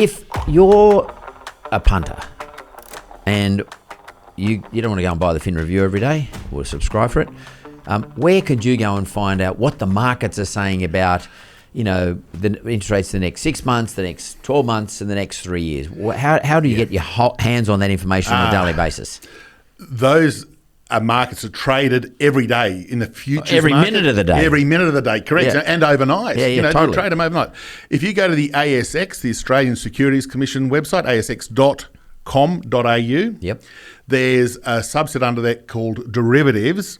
if you're a punter and you don't want to go and buy the Fin Review every day or subscribe for it, where could you go and find out what the markets are saying about, the interest rates the next 6 months, the next 12 months, and the next 3 years? How do you get your hands on that information on a daily basis? Those markets are traded every day in the futures Every market. minute of the day. Every minute of the day, correct. Yeah. And overnight. Totally. You trade them overnight. If you go to the ASX, the Australian Securities Commission website, asx.com.au, there's a subset under that called derivatives,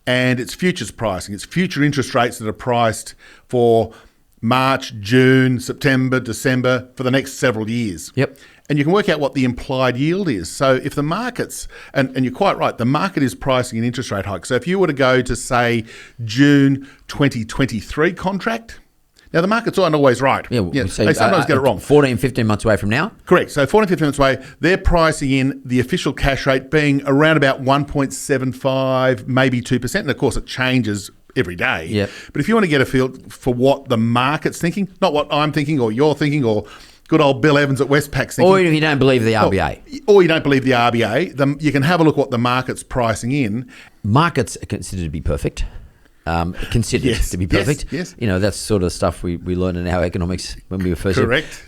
and it's futures pricing. It's future interest rates that are priced for March, June, September, December, for the next several years. And you can work out what the implied yield is. So if the markets, and you're quite right, the market is pricing an interest rate hike. So if you were to go to, say, June 2023 contract, now the markets aren't always right. They sometimes get it wrong. 14, 15 months away from now? Correct. So 14, 15 months away, they're pricing in the official cash rate being around about 1.75, maybe 2%. And of course it changes every day. But if you want to get a feel for what the market's thinking, not what I'm thinking or you're thinking or good old Bill Evans at Westpac's thinking. Or if you don't believe the RBA. Or you don't believe the RBA, then you can have a look what the market's pricing in. Markets are considered to be perfect. To be perfect. Yes. That's sort of stuff we learned in our economics when we were first Correct.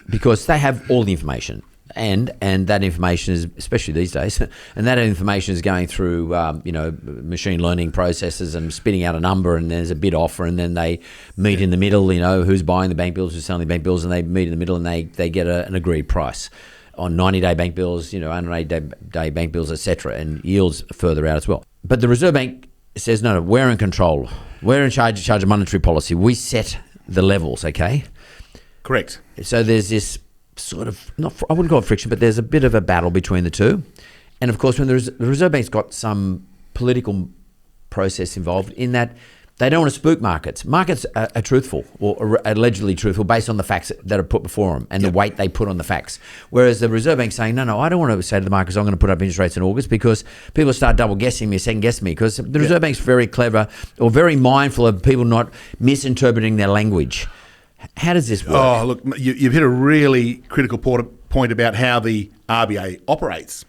Because they have all the information. And that information is, especially these days, and that information is going through, machine learning processes and spitting out a number, and there's a bid offer, and then they meet in the middle, who's buying the bank bills, who's selling the bank bills, and they meet in the middle and they get an agreed price on 90-day bank bills, 180-day bank bills, etc., and yields further out as well. But the Reserve Bank says, no, we're in control. We're in charge of monetary policy. We set the levels, okay? Correct. So there's this sort of, I wouldn't call it friction, but there's a bit of a battle between the two. And of course, when the Reserve Bank's got some political process involved in that, they don't want to spook markets. Markets are truthful or allegedly truthful based on the facts that are put before them and the weight they put on the facts. Whereas the Reserve Bank's saying, no, I don't want to say to the markets, I'm going to put up interest rates in August because people start double guessing me, second guessing me, because the Reserve Bank's very clever or very mindful of people not misinterpreting their language. How does this work? Oh, look, you've hit a really critical point about how the RBA operates.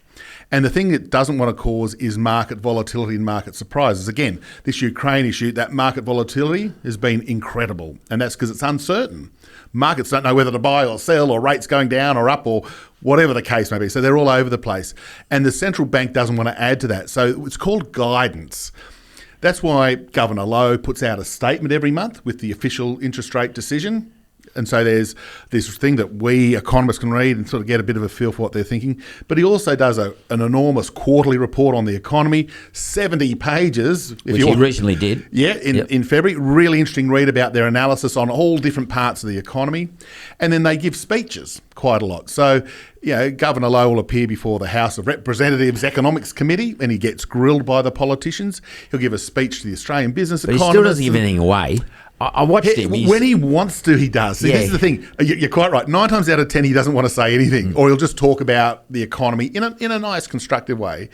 And the thing it doesn't want to cause is market volatility and market surprises. Again, this Ukraine issue, that market volatility has been incredible. And that's because it's uncertain. Markets don't know whether to buy or sell or rates going down or up or whatever the case may be. So they're all over the place. And the central bank doesn't want to add to that. So it's called guidance. That's why Governor Lowe puts out a statement every month with the official interest rate decision. And so there's this thing that we economists can read and sort of get a bit of a feel for what they're thinking. But he also does an enormous quarterly report on the economy, 70 pages. Which he recently did. Yeah, in February. Really interesting read about their analysis on all different parts of the economy. And then they give speeches quite a lot. So, Governor Lowe will appear before the House of Representatives Economics Committee and he gets grilled by the politicians. He'll give a speech to the Australian business economists. But he still doesn't give anything away. I watched him. When he wants to, he does. See, this is the thing. You're quite right. 9 times out of 10, he doesn't want to say anything, or he'll just talk about the economy in a nice, constructive way.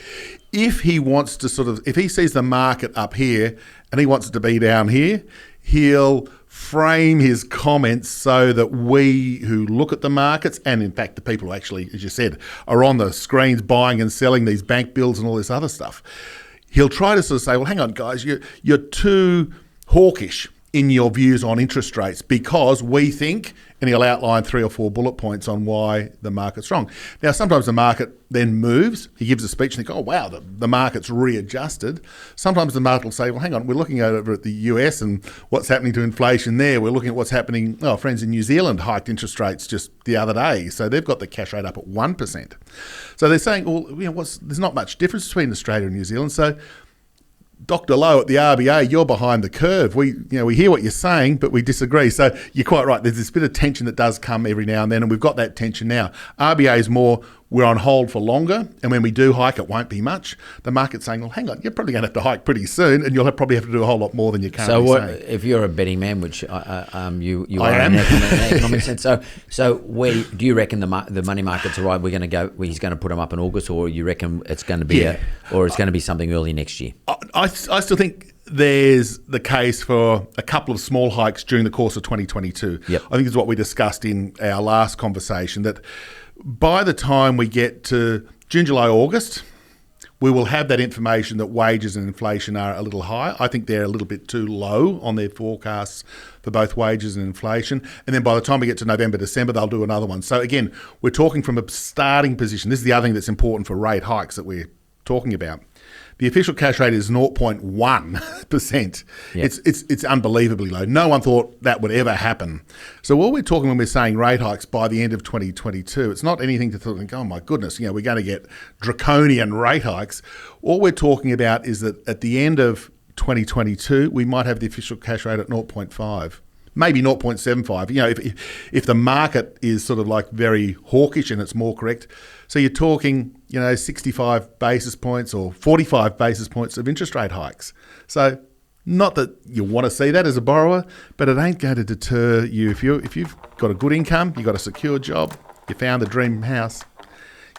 If he wants to if he sees the market up here and he wants it to be down here, he'll frame his comments so that we who look at the markets, and in fact the people who actually, as you said, are on the screens buying and selling these bank bills and all this other stuff, he'll try to sort of say, well, hang on, guys, you're too hawkish in your views on interest rates because we think, and he'll outline 3 or 4 bullet points on why the market's wrong. Now, sometimes the market then moves. He gives a speech and they go, oh, wow, the market's readjusted. Sometimes the market will say, well, hang on, we're looking over at the US and what's happening to inflation there. We're looking at what's happening. Oh, friends in New Zealand hiked interest rates just the other day. So they've got the cash rate up at 1%. So they're saying, well, there's not much difference between Australia and New Zealand. So Dr. Lowe at the RBA, you're behind the curve. We hear what you're saying, but we disagree. So you're quite right. There's this bit of tension that does come every now and then, and we've got that tension now. RBA is more, we're on hold for longer, and when we do hike, it won't be much. The market's saying, well, hang on, you're probably going to have to hike pretty soon, and you'll probably have to do a whole lot more than you're currently saying. So if you're a betting man, which you I are am. in an economic sense, so where do you reckon the money markets are right? We're going to go. He's going to put them up in August, or you reckon it's going to be or it's going to be something early next year? I still think there's the case for a couple of small hikes during the course of 2022. Yep. I think it's what we discussed in our last conversation, that by the time we get to June, July, August, we will have that information that wages and inflation are a little high. I think they're a little bit too low on their forecasts for both wages and inflation. And then by the time we get to November, December, they'll do another one. So again, we're talking from a starting position. This is the other thing that's important for rate hikes that we're talking about. The official cash rate is 0.1%. Yep. It's unbelievably low. No one thought that would ever happen. So what we're talking when we're saying rate hikes by the end of 2022, it's not anything to think, oh my goodness, we're going to get draconian rate hikes. All we're talking about is that at the end of 2022, we might have the official cash rate at 0.5. Maybe 0.75. If the market is sort of like very hawkish and it's more correct. So you're talking, 65 basis points or 45 basis points of interest rate hikes. So not that you want to see that as a borrower, but it ain't going to deter you. If you've got a good income, you've got a secure job, you found the dream house,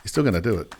you're still going to do it.